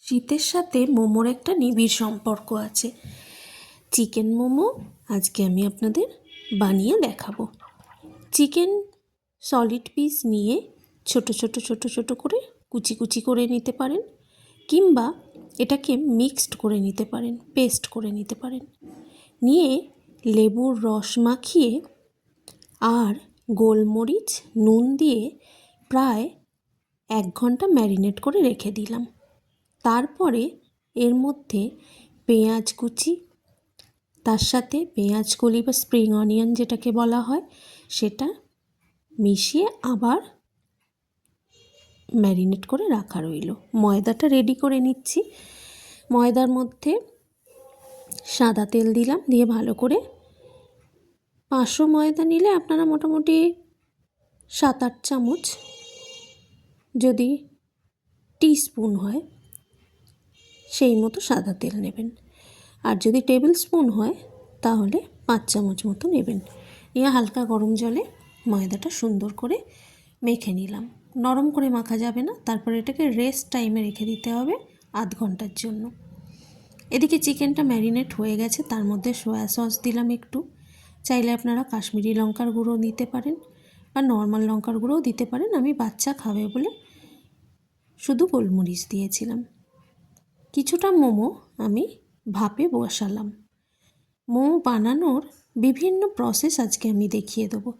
শীতের সাথে মোমোর একটা নিবিড় সম্পর্ক আছে। চিকেন মোমো আজকে আমি আপনাদের বানিয়ে দেখাবো। চিকেন সলিড পিস নিয়ে ছোট ছোট ছোট ছোট করে কুচি কুচি করে নিতে পারেন, কিংবা এটাকে মিক্সড করে নিতে পারেন, পেস্ট করে নিতে পারেন। নিয়ে লেবুর রস মাখিয়ে আর গোলমরিচ নুন দিয়ে প্রায় 1 ঘন্টা ম্যারিনেট করে রেখে দিলাম। তারপরে এর মধ্যে পেঁয়াজ কুচি, তার সাথে পেঁয়াজ কলি বা স্প্রিং অনিয়ন যেটাকে বলা হয় সেটা মিশিয়ে আবার ম্যারিনেট করে রাখা রইল। ময়দাটা রেডি করে নিচ্ছি। ময়দার মধ্যে সাদা তেল দিলাম, দিয়ে ভালো করে 500 ময়দা নিলে আপনারা মোটামুটি 7-8 চামচ, যদি টিস্পুন হয় সেই মতো সাদা তেল নেবেন। আর যদি টেবিল স্পুন হয় তাহলে 5 চামচ মতো নেবেন। নিয়ে হালকা গরম জলে ময়দাটা সুন্দর করে মেখে নিলাম। নরম করে মাখা যাবে না, তারপরে এটাকে রেস্ট টাইমে রেখে দিতে হবে আধ ঘন্টার জন্য। এদিকে চিকেনটা ম্যারিনেট হয়ে গেছে, তার মধ্যে সয়া সস দিলাম একটু। চাইলে আপনারা কাশ্মীরি লঙ্কার গুঁড়ো দিতে পারেন বা নর্মাল লঙ্কার গুঁড়োও দিতে পারেন। আমি বাচ্চা খাবে বলে শুধু গোলমরিচ দিয়েছিলাম। কিছুটা মোমো আমি ভাপে বসালাম। মোমো বানানোর বিভিন্ন প্রসেস আজকে আমি দেখিয়ে দেবো।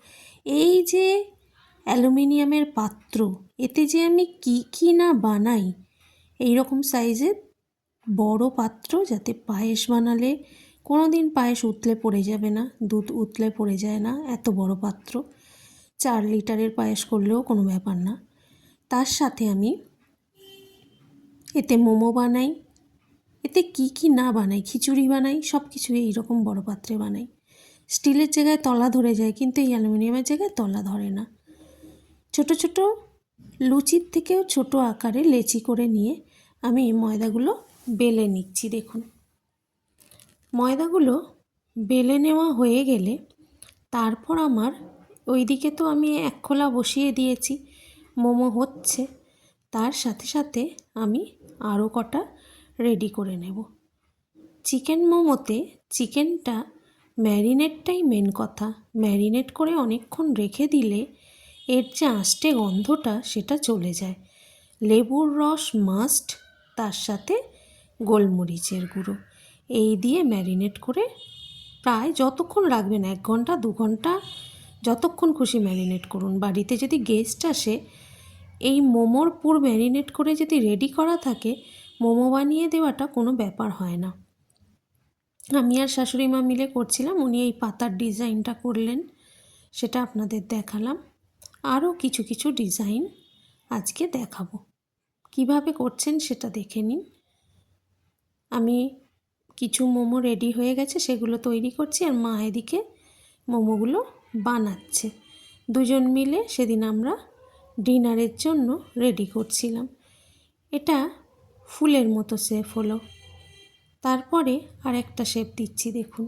এই যে অ্যালুমিনিয়ামের পাত্র, এতে যে আমি কি না বানাই, এই রকম সাইজের বড় পাত্র, যাতে পায়েস বানালে কোনো দিন পায়েস উতলে পড়ে যাবে না, দুধ উতলে পড়ে যায় না, এত বড় পাত্র। 4 লিটারের পায়েস করলেও কোনো ব্যাপার না। তার সাথে আমি এতে মোমো বানাই, এতে কি না বানাই, খিচুড়ি বানাই, সব কিছু এইরকম বড় পাত্রে বানাই। স্টিলের জায়গায় তলা ধরে যায়, কিন্তু এই অ্যালুমিনিয়ামের জায়গায় তলা ধরে না। ছোট ছোট লুচির থেকেও ছোট আকারে লেচি করে নিয়ে আমি ময়দাগুলো বেলে নিচ্ছি। দেখুন, ময়দাগুলো বেলে নেওয়া হয়ে গেলে তারপর আমার ওইদিকে তো আমি 1 খোলা বসিয়ে দিয়েছি, মোমো হচ্ছে, তার সাথে সাথে আমি আরও কটা রেডি করে নেব। চিকেন মোমোতে চিকেনটা ম্যারিনেটটাই মেন কথা। ম্যারিনেট করে অনেকক্ষণ রেখে দিলে এর যে আষ্টে গন্ধটা সেটা চলে যায়। লেবুর রস মাস্ট, তার সাথে গোলমরিচের গুঁড়ো, এই দিয়ে ম্যারিনেট করে প্রায় যতক্ষণ রাখবেন, 1 ঘন্টা 2 ঘন্টা, যতক্ষণ খুশি ম্যারিনেট করুন। বাড়িতে যদি গেস্ট আসে, এই মোমোর পুর ম্যারিনেট করে যদি রেডি করা থাকে, মোমো বানিয়ে দেওয়াটা কোনো ব্যাপার হয় না। আমি আর শাশুড়ি মা মিলে করছিলাম, উনি এই পাতার ডিজাইনটা করলেন, সেটা আপনাদের দেখালাম। আরও কিছু কিছু ডিজাইন আজকে দেখাবো, কিভাবে করছেন সেটা দেখে নিন। আমি কিছু মোমো রেডি হয়ে গেছে, সেগুলো তৈরি করছি, আর মা এদিকে মোমোগুলো বানাচ্ছে। দুজন মিলে সেদিন আমরা ডিনারের জন্য রেডি করছিলাম। এটা ফুলের মতো শেপ হলো। তারপরে আর একটা শেপ দিচ্ছি। দেখুন,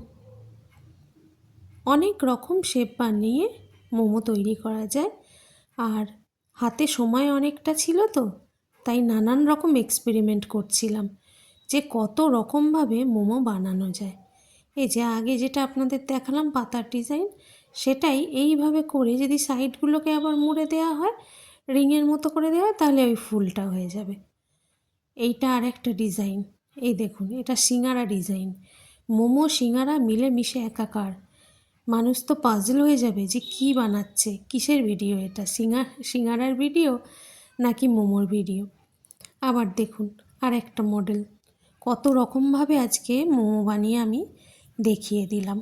অনেক রকম শেপ বানিয়ে মোমো তৈরি করা যায়। আর হাতে সময় অনেকটা ছিল, তো তাই নানান রকম এক্সপেরিমেন্ট করছিলাম যে কত রকমভাবে মোমো বানানো যায়। এই যে আগে যেটা আপনাদের দেখালাম পাতার ডিজাইন, সেটাই এইভাবে করে যদি সাইডগুলোকে আবার মুড়ে দেওয়া হয়, রিংয়ের মতো করে দেওয়া হয়, তাহলে ওই ফুলটা হয়ে যাবে। এইটা আর একটা ডিজাইন। এই দেখুন, এটা সিঙ্গারা ডিজাইন। মোমো সিঙ্গারা মিলে মিশে একাকার। মানুষ তো পাজল হয়ে যাবে যে কি বানাচ্ছে, কিসের ভিডিও এটা, সিঙ্গারার ভিডিও নাকি মোমোর ভিডিও। আবার দেখুন আর একটা মডেল। কত রকমভাবে আজকে মোমো বানিয়ে আমি দেখিয়ে দিলাম।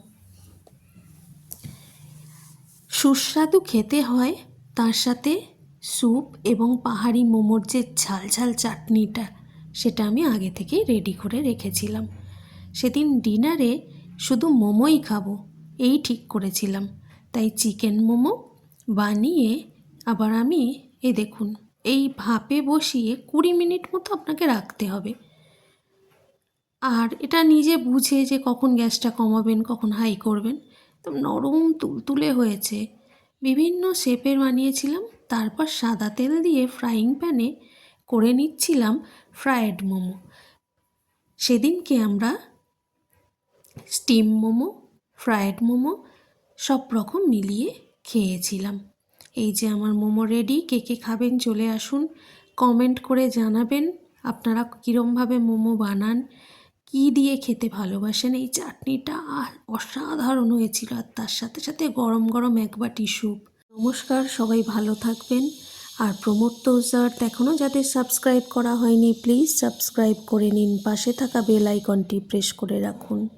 সুস্বাদু খেতে হয়, তার সাথে স্যুপ এবং পাহাড়ি মোমোর যে ঝাল ঝাল চাটনিটা, সেটা আমি আগে থেকেই রেডি করে রেখেছিলাম। সেদিন ডিনারে শুধু মোমোই খাবো এই ঠিক করেছিলাম, তাই চিকেন মোমো বানিয়ে আবার আমি এই দেখুন এই ভাপে বসিয়ে 20 মিনিট মতো আপনাকে রাখতে হবে। আর এটা নিজে বুঝে যে কখন গ্যাসটা কমাবেন, কখন হাই করবেন। তো নরম তুলতুলে হয়েছে। বিভিন্ন শেপের বানিয়েছিলাম। তারপর সাদা তেল দিয়ে ফ্রাইং প্যানে করে নিচ্ছিলাম ফ্রায়েড মোমো। সেদিনকে আমরা স্টিম মোমো, ফ্রায়েড মোমো সব রকম মিলিয়ে খেয়েছিলাম। এই যে আমার মোমো রেডি। কে কে খাবেন চলে আসুন, কমেন্ট করে জানাবেন আপনারা কীরমভাবে মোমো বানান, কী দিয়ে খেতে ভালোবাসেন। এই চাটনিটা অসাধারণ হয়েছিল, আর তার সাথে সাথে গরম গরম এক বাটি স্যুপ। নমস্কার, সবাই ভালো থাকবেন। আর প্রমোদ তোষার এখনও যাদের সাবস্ক্রাইব করা হয়নি প্লিজ সাবস্ক্রাইব করে নিন, পাশে থাকা বেল আইকনটি প্রেস করে রাখুন।